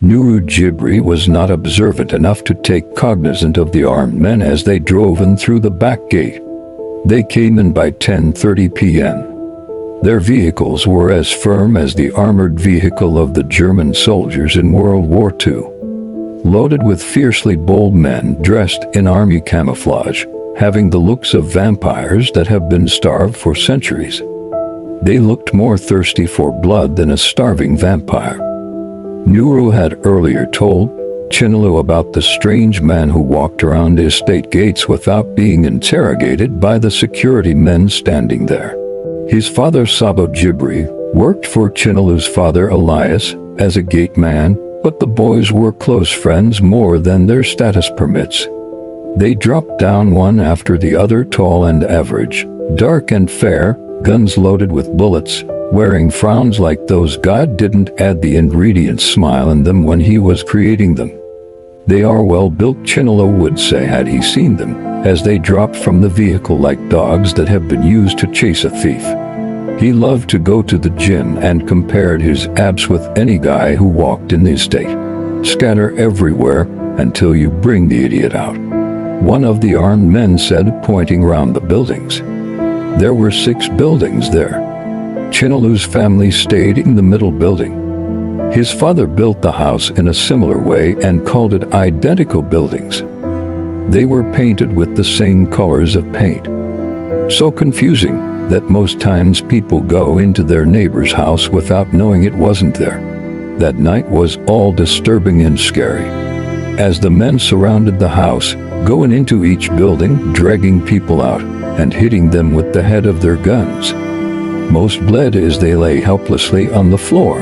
Nuru Jibri was not observant enough to take cognizance of the armed men as they drove in through the back gate. They came in by 10:30 p.m. Their vehicles were as firm as the armored vehicle of the German soldiers in World War II. Loaded with fiercely bold men dressed in army camouflage, having the looks of vampires that have been starved for centuries. They looked more thirsty for blood than a starving vampire. Nuru had earlier told Chinalu about the strange man who walked around the estate gates without being interrogated by the security men standing there. His father Sabo Jibri worked for Chinalu's father Elias as a gate man, but the boys were close friends more than their status permits. They dropped down one after the other, tall and average, dark and fair, guns loaded with bullets, wearing frowns like those God didn't add the ingredient smile in them when he was creating them. They are well-built, Chinalo would say had he seen them, as they dropped from the vehicle like dogs that have been used to chase a thief. He loved to go to the gym and compared his abs with any guy who walked in the estate. Scatter everywhere until you bring the idiot out, one of the armed men said, pointing round the buildings. There were 6 buildings there. Chinalu's family stayed in the middle building. His father built the house in a similar way and called it identical buildings. They were painted with the same colors of paint. So confusing that most times people go into their neighbor's house without knowing it wasn't there. That night was all disturbing and scary. As the men surrounded the house, going into each building, dragging people out, and hitting them with the head of their guns. Most bled as they lay helplessly on the floor.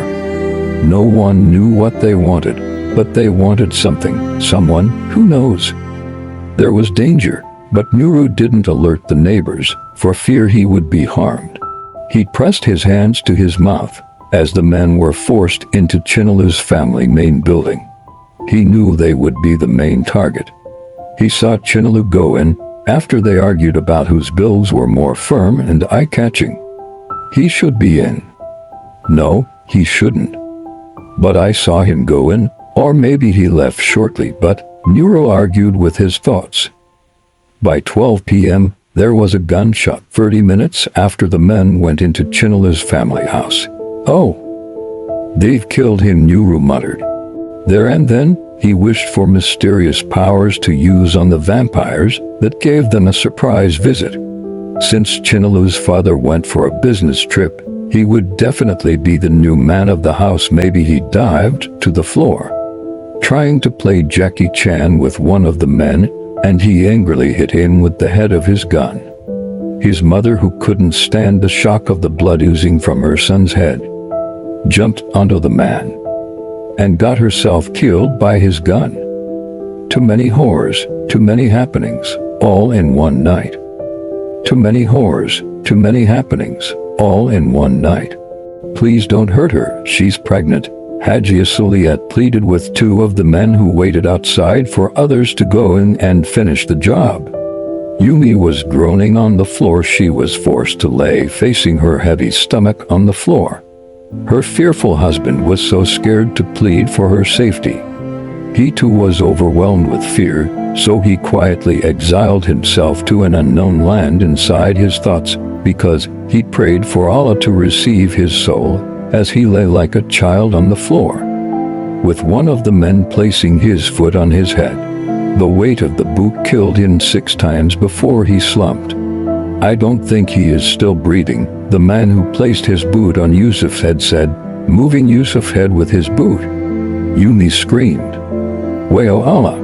No one knew what they wanted, but they wanted something, someone, who knows. There was danger, but Nuru didn't alert the neighbors, for fear he would be harmed. He pressed his hands to his mouth, as the men were forced into Chinalu's family main building. He knew they would be the main target. He saw Chinalu go in, after they argued about whose builds were more firm and eye-catching. He should be in. No, he shouldn't. But I saw him go in, or maybe he left shortly, but Nuru argued with his thoughts. By 12 p.m., there was a gunshot 30 minutes after the men went into Chinalu's family house. Oh, they've killed him, Nuru muttered. There and then, he wished for mysterious powers to use on the vampires that gave them a surprise visit. Since Chinalu's father went for a business trip, he would definitely be the new man of the house. Maybe he dived to the floor, trying to play Jackie Chan with one of the men, and he angrily hit him with the head of his gun. His mother, who couldn't stand the shock of the blood oozing from her son's head, jumped onto the man and got herself killed by his gun. Too many horrors, too many happenings, all in one night. Too many horrors, too many happenings, all in one night. Please don't hurt her, she's pregnant, Hajia Suliat pleaded with 2 of the men who waited outside for others to go in and finish the job. Yumi was groaning on the floor. She was forced to lay facing her heavy stomach on the floor. Her fearful husband was so scared to plead for her safety. He too was overwhelmed with fear, so he quietly exiled himself to an unknown land inside his thoughts, because he prayed for Allah to receive his soul as he lay like a child on the floor, with one of the men placing his foot on his head. The weight of the boot killed him 6 times before he slumped. I don't think he is still breathing, the man who placed his boot on Yusuf's head said, moving Yusuf's head with his boot. Yumi screamed, "Wayo Allah!"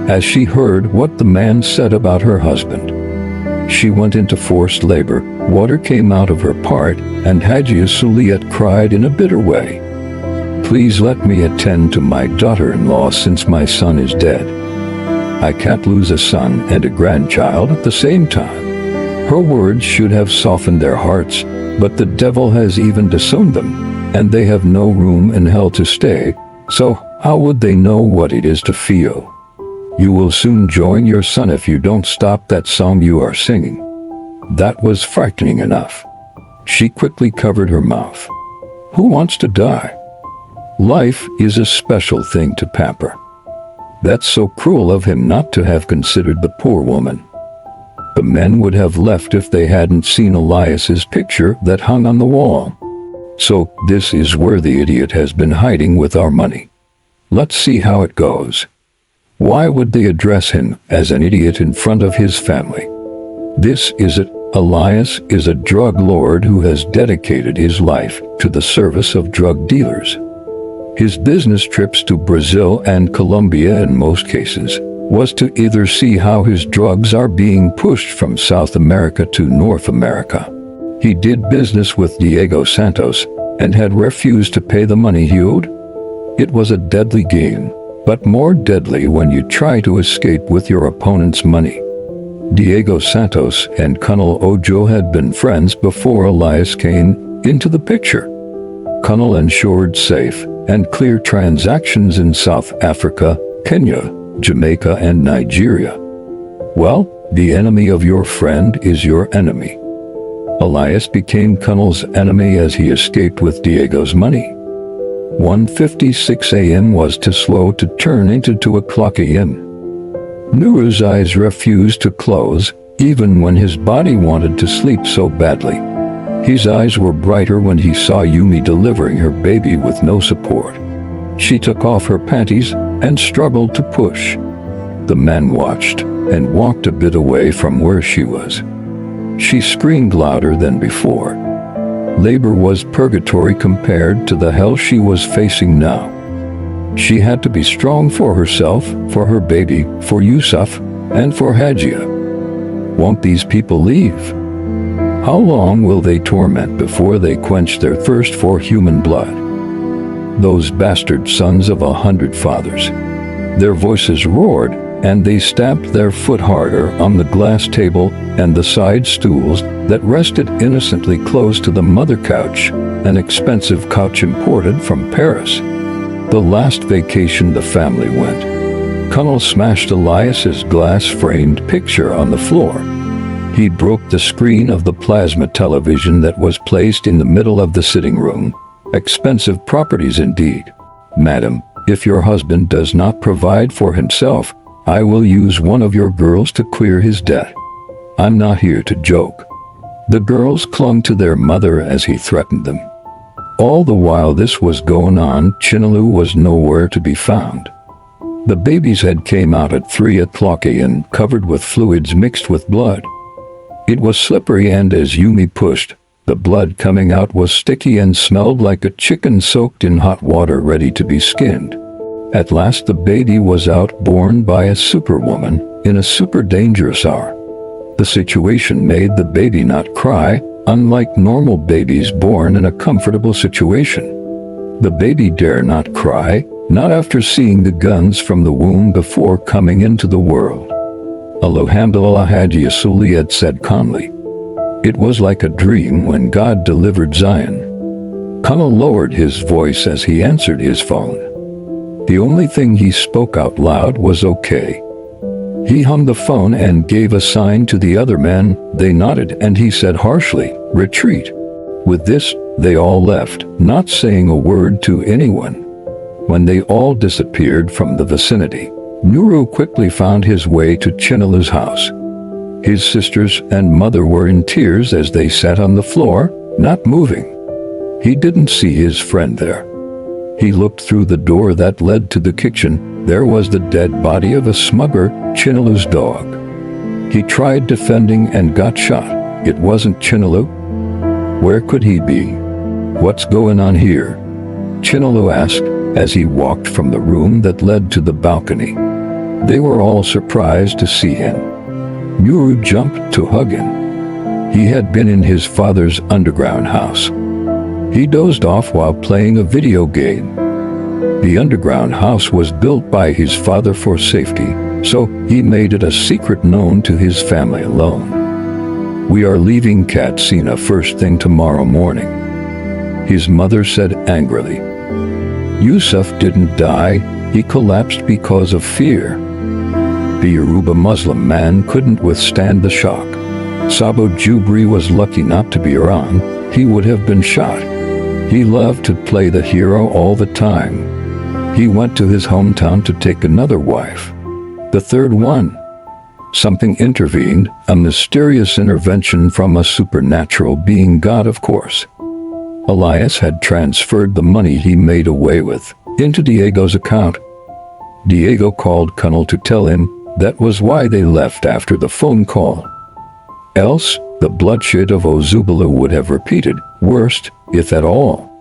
as she heard what the man said about her husband. She went into forced labor, water came out of her part, and Hajia Suliat cried in a bitter way. Please let me attend to my daughter-in-law since my son is dead. I can't lose a son and a grandchild at the same time. Her words should have softened their hearts, but the devil has even disowned them, and they have no room in hell to stay, so how would they know what it is to feel? You will soon join your son if you don't stop that song you are singing. That was frightening enough. She quickly covered her mouth. Who wants to die? Life is a special thing to pamper. That's so cruel of him not to have considered the poor woman. The men would have left if they hadn't seen Elias's picture that hung on the wall. So, this is where the idiot has been hiding with our money. Let's see how it goes. Why would they address him as an idiot in front of his family? This is it. Elias is a drug lord who has dedicated his life to the service of drug dealers. His business trips to Brazil and Colombia in most cases was to either see how his drugs are being pushed from South America to North America. He did business with Diego Santos and had refused to pay the money he owed. It was a deadly game, but more deadly when you try to escape with your opponent's money. Diego Santos and Colonel Ojo had been friends before Elias came into the picture. Colonel ensured safe and clear transactions in South Africa, Kenya, Jamaica, and Nigeria. Well, the enemy of your friend is your enemy. Elias became Colonel's enemy as he escaped with Diego's money. 1:56 a.m. was too slow to turn into 2 o'clock a.m. Nuru's eyes refused to close, even when his body wanted to sleep so badly. His eyes were brighter when he saw Yumi delivering her baby with no support. She took off her panties and struggled to push. The man watched and walked a bit away from where she was. She screamed louder than before. Labor was purgatory compared to the hell she was facing now. She had to be strong for herself, for her baby, for Yusuf, and for Hajia. Won't these people leave? How long will they torment before they quench their thirst for human blood? Those bastard sons of 100 fathers. Their voices roared, and they stamped their foot harder on the glass table and the side stools that rested innocently close to the mother couch, an expensive couch imported from Paris. The last vacation the family went. Colonel smashed Elias's glass-framed picture on the floor. He broke the screen of the plasma television that was placed in the middle of the sitting room. Expensive properties indeed. Madam, if your husband does not provide for himself, I will use one of your girls to clear his debt. I'm not here to joke. The girls clung to their mother as he threatened them. All the while this was going on, Chinalu was nowhere to be found. The baby's head came out at 3 o'clock a.m. covered with fluids mixed with blood. It was slippery, and as Yumi pushed, the blood coming out was sticky and smelled like a chicken soaked in hot water ready to be skinned. At last the baby was out, born by a superwoman in a super dangerous hour. The situation made the baby not cry, unlike normal babies born in a comfortable situation. The baby dare not cry, not after seeing the guns from the womb before coming into the world. Alhamdulillah, Haji Suliyat said calmly. It was like a dream when God delivered Zion. Colonel lowered his voice as he answered his phone. The only thing he spoke out loud was okay. He hung the phone and gave a sign to the other men. They nodded, and he said harshly, "Retreat." With this, they all left, not saying a word to anyone. When they all disappeared from the vicinity, Nuru quickly found his way to Chinalu's house. His sisters and mother were in tears as they sat on the floor, not moving. He didn't see his friend there. He looked through the door that led to the kitchen. There was the dead body of a smuggler, Chinalu's dog. He tried defending and got shot. It wasn't Chinalu. Where could he be? What's going on here? Chinalu asked as he walked from the room that led to the balcony. They were all surprised to see him. Nuru jumped to hug him. He had been in his father's underground house. He dozed off while playing a video game. The underground house was built by his father for safety, so he made it a secret known to his family alone. "We are leaving Katsina first thing tomorrow morning," his mother said angrily. Yusuf didn't die, he collapsed because of fear. The Yoruba Muslim man couldn't withstand the shock. Sabo Jubri was lucky not to be around, he would have been shot. He loved to play the hero all the time. He went to his hometown to take another wife. The third one. Something intervened, a mysterious intervention from a supernatural being, God of course. Elias had transferred the money he made away with into Diego's account. Diego called Colonel to tell him that was why they left after the phone call. Else, the bloodshed of Ozubala would have repeated, worst, if at all.